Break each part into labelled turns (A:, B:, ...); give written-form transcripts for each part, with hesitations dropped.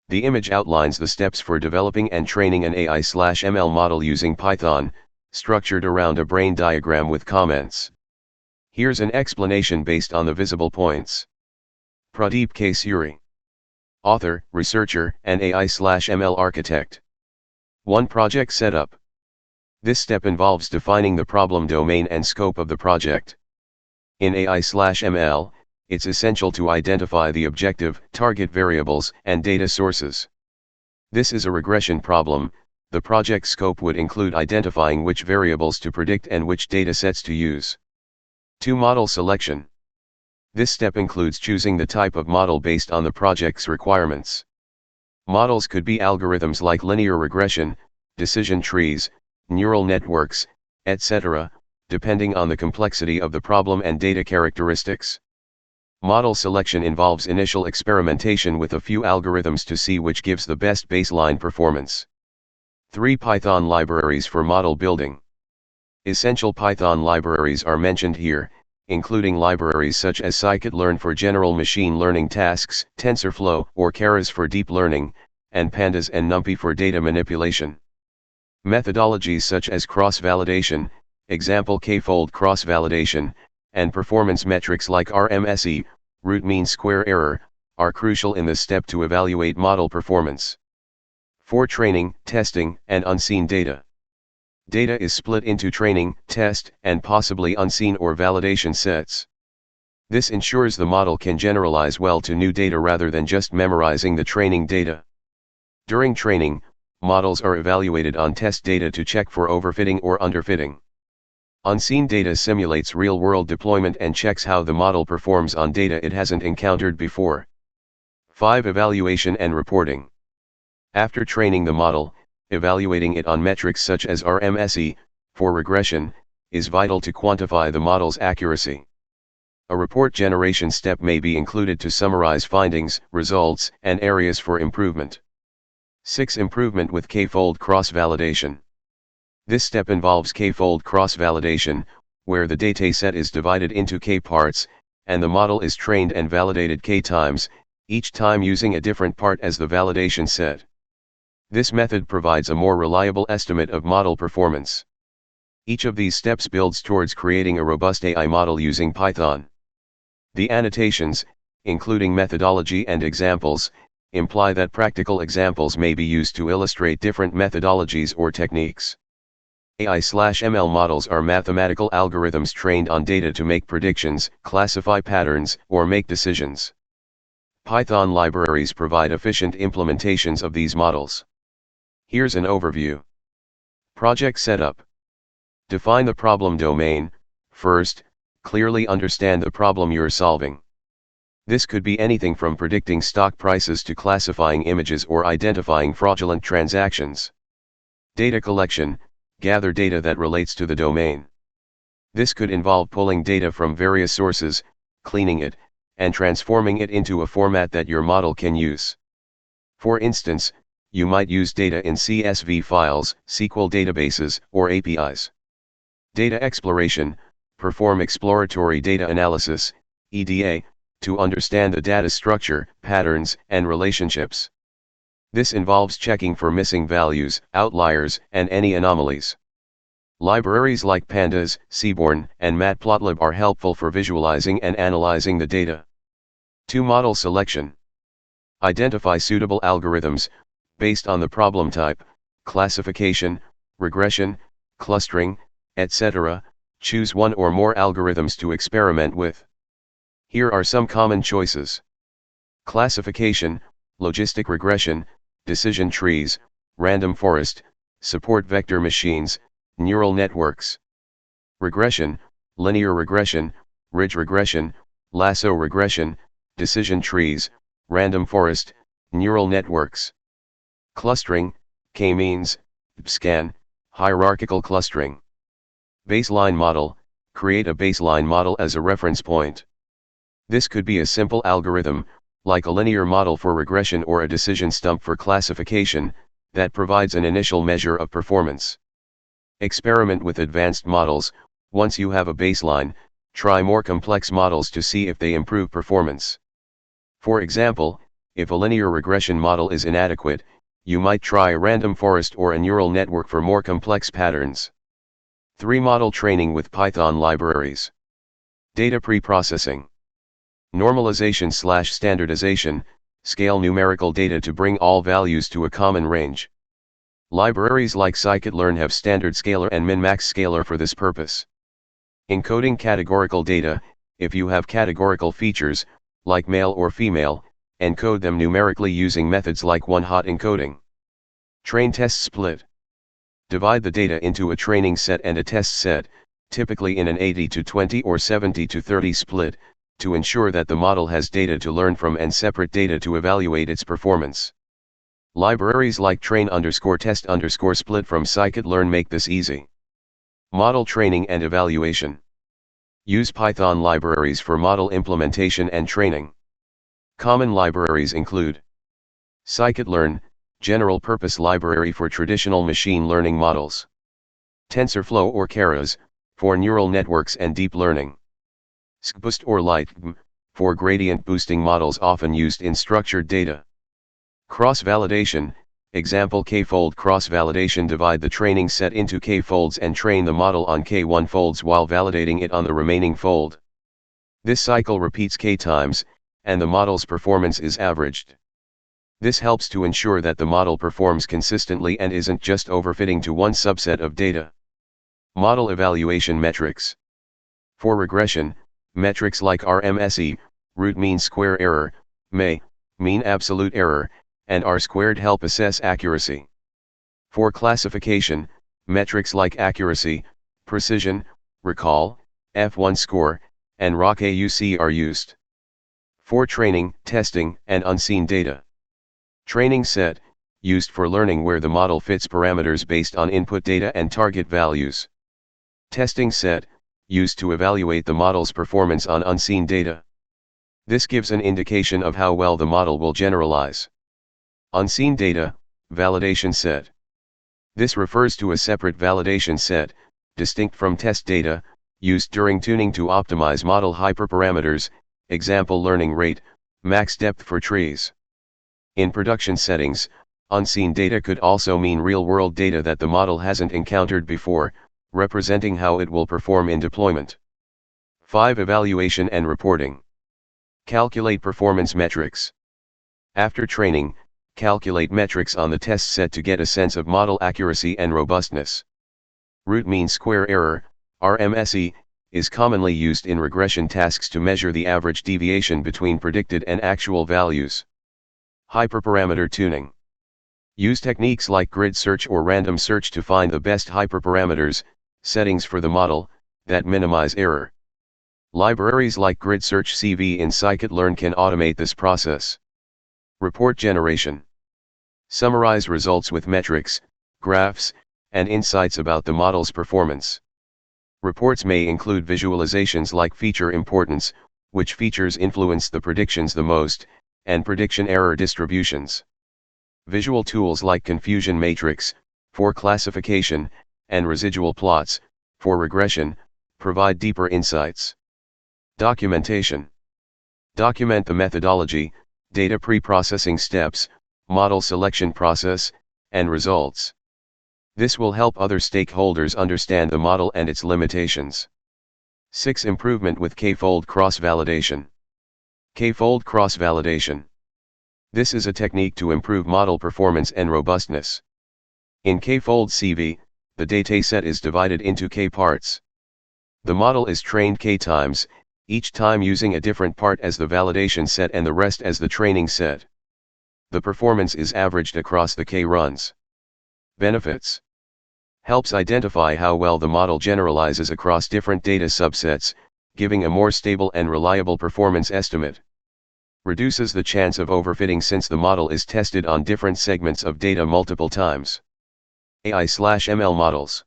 A: The image outlines the steps for developing and training an AI/ML model using Python, structured around a brain diagram with comments. Here's an explanation based on the visible points. Pradeep K. Suri. Author, researcher, and AI/ML architect. 1. Project setup. This step involves defining the problem domain and scope of the project. In AI/ML, it's essential to identify the objective, target variables, and data sources. This is a regression problem. The project scope would include identifying which variables to predict and which datasets to use. 2. Model selection. This step includes choosing the type of model based on the project's requirements. Models could be algorithms like linear regression, decision trees, neural networks, etc., depending on the complexity of the problem and data characteristics. Model selection involves initial experimentation with a few algorithms to see which gives the best baseline performance. 3. Python libraries for model building. Essential Python libraries are mentioned here, including libraries such as scikit-learn for general machine learning tasks, TensorFlow or Keras for deep learning, and Pandas and NumPy for data manipulation. Methodologies such as cross-validation, example k-fold cross-validation, and performance metrics like RMSE, root mean square error, are crucial in this step to evaluate model performance. 4. Training, testing, and unseen data. Data is split into training, test, and possibly unseen or validation sets. This ensures the model can generalize well to new data rather than just memorizing the training data. During training, models are evaluated on test data to check for overfitting or underfitting. Unseen data simulates real-world deployment and checks how the model performs on data it hasn't encountered before. 5. Evaluation and reporting. After training the model, evaluating it on metrics such as RMSE, for regression, is vital to quantify the model's accuracy. A report generation step may be included to summarize findings, results, and areas for improvement. 6. Improvement with k-fold cross-validation. This step involves k-fold cross-validation, where the dataset is divided into k parts, and the model is trained and validated k times, each time using a different part as the validation set. This method provides a more reliable estimate of model performance. Each of these steps builds towards creating a robust AI model using Python. The annotations, including methodology and examples, imply that practical examples may be used to illustrate different methodologies or techniques. AI/ML models are mathematical algorithms trained on data to make predictions, classify patterns, or make decisions. Python libraries provide efficient implementations of these models. Here's an overview. Project setup. Define the problem domain. First, clearly understand the problem you're solving. This could be anything from predicting stock prices to classifying images or identifying fraudulent transactions. Data collection. Gather data that relates to the domain. This could involve pulling data from various sources, cleaning it, and transforming it into a format that your model can use. For instance, you might use data in CSV files, SQL databases, or APIs. Data exploration. Perform exploratory data analysis, EDA, to understand the data structure, patterns, and relationships. This involves checking for missing values, outliers, and any anomalies. Libraries like Pandas, Seaborn, and Matplotlib are helpful for visualizing and analyzing the data. 2. Model selection. Identify suitable algorithms, based on the problem type, classification, regression, clustering, etc. Choose one or more algorithms to experiment with. Here are some common choices. Classification, logistic regression, decision trees, random forest, support vector machines, neural networks. Regression, linear regression, ridge regression, lasso regression, decision trees, random forest, neural networks. Clustering, k-means, scan, hierarchical clustering. Baseline model, create a baseline model as a reference point. This could be a simple algorithm, like a linear model for regression or a decision stump for classification, that provides an initial measure of performance. Experiment with advanced models. Once you have a baseline, try more complex models to see if they improve performance. For example, If a linear regression model is inadequate, you might try a random forest or a neural network for more complex patterns. 3. Model training with Python libraries. Data preprocessing. Normalization/standardization, scale numerical data to bring all values to a common range. Libraries like scikit-learn have standard scaler and min-max scaler for this purpose. Encoding categorical data, if you have categorical features, like male or female, encode them numerically using methods like one-hot encoding. Train test split. Divide the data into a training set and a test set, typically in an 80-20 or 70-30 split, to ensure that the model has data to learn from and separate data to evaluate its performance. Libraries like train_test_split from scikit-learn make this easy. Model training and evaluation. Use Python libraries for model implementation and training. Common libraries include scikit-learn, general-purpose library for traditional machine learning models. TensorFlow or Keras, for neural networks and deep learning. SGBoost or LightGBM, for gradient boosting models often used in structured data. Cross-validation, example k-fold cross-validation. Divide the training set into k-folds and train the model on k1 folds while validating it on the remaining fold. This cycle repeats k times, and the model's performance is averaged. This helps to ensure that the model performs consistently and isn't just overfitting to one subset of data. Model evaluation metrics. For regression, metrics like RMSE, root mean square error, ME, mean absolute error, and R-squared help assess accuracy. For classification, metrics like accuracy, precision, recall, F1 score, and ROC-AUC are used. For training, testing, and unseen data. Training set, used for learning where the model fits parameters based on input data and target values. Testing set, used to evaluate the model's performance on unseen data. This gives an indication of how well the model will generalize. Unseen data, validation set. This refers to a separate validation set, distinct from test data, used during tuning to optimize model hyperparameters, example learning rate, max depth for trees. In production settings, unseen data could also mean real-world data that the model hasn't encountered before, representing how it will perform in deployment. 5. Evaluation and reporting. Calculate performance metrics. After training, calculate metrics on the test set to get a sense of model accuracy and robustness. Root mean square error, RMSE, is commonly used in regression tasks to measure the average deviation between predicted and actual values. Hyperparameter tuning. Use techniques like grid search or random search to find the best hyperparameters, settings for the model, that minimize error. Libraries like grid search CV in scikit-learn can automate this process. Report generation. Summarize results with metrics, graphs, and insights about the model's performance. Reports may include visualizations like feature importance, which features influence the predictions the most, and prediction error distributions. Visual tools like confusion matrix, for classification, and residual plots, for regression, provide deeper insights. Documentation. Document the methodology, data preprocessing steps, model selection process, and results. This will help other stakeholders understand the model and its limitations. 6. Improvement with k-fold cross-validation. K-fold cross-validation. This is a technique to improve model performance and robustness. In k-fold CV, the dataset is divided into k parts. The model is trained k times, each time using a different part as the validation set and the rest as the training set. The performance is averaged across the k runs. Benefits. Helps identify how well the model generalizes across different data subsets, giving a more stable and reliable performance estimate. Reduces the chance of overfitting since the model is tested on different segments of data multiple times. AI/ML models.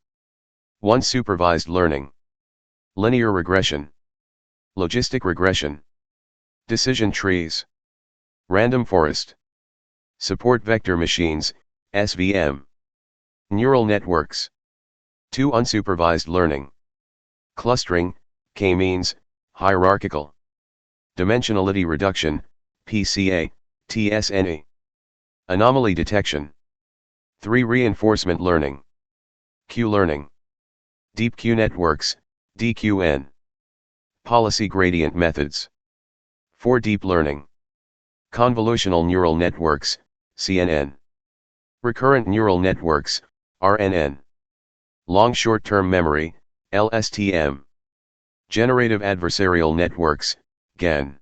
A: 1. Supervised learning. Linear regression. Logistic regression. Decision trees. Random forest. Support vector machines, SVM. Neural networks. 2. Unsupervised learning. Clustering, k-means, hierarchical. Dimensionality reduction, PCA, TSNE. Anomaly detection. 3. Reinforcement learning. Q-learning. Deep Q networks, DQN. Policy gradient methods. 4. Deep learning. Convolutional neural networks, CNN. Recurrent neural networks, RNN. Long short-term memory, LSTM. Generative adversarial networks, GAN.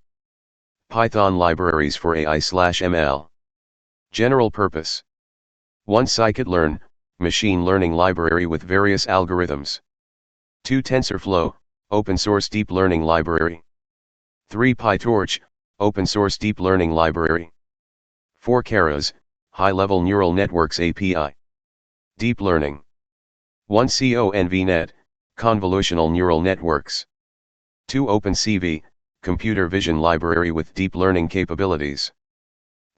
A: Python libraries for AI/ML. General purpose. 1. Scikit-learn, machine learning library with various algorithms. 2. TensorFlow, open source deep learning library. 3. PyTorch, open source deep learning library. 4. Keras, high-level neural networks API. Deep learning. 1. CONVNet, convolutional neural networks. 2. OpenCV, computer vision library with deep learning capabilities.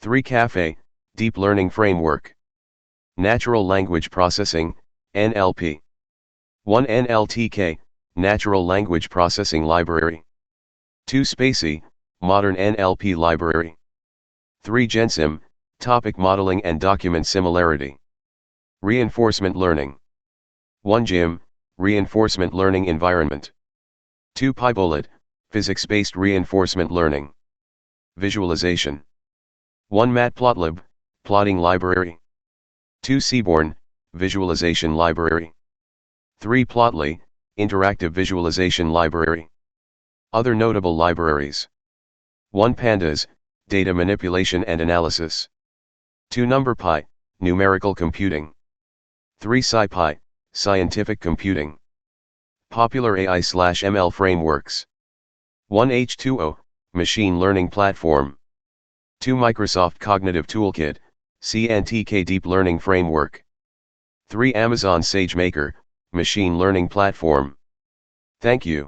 A: 3. Caffe, deep learning framework. Natural language processing, NLP. 1. NLTK, natural language processing library. 2. Spacey, modern NLP library. 3. GenSim, topic modeling and document similarity. Reinforcement learning. 1. GIM, reinforcement learning environment. 2. PyBullet, physics-based reinforcement learning. Visualization. 1. Matplotlib, plotting library. 2. Seaborn, visualization library. 3. Plotly, interactive visualization library. Other notable libraries. 1. Pandas, data manipulation and analysis. 2. NumPy, numerical computing. 3. SciPy, scientific computing. Popular AI/ML frameworks. 1. H2O, machine learning platform. 2. Microsoft Cognitive Toolkit, CNTK deep learning framework. 3. Amazon SageMaker, machine learning platform. Thank you.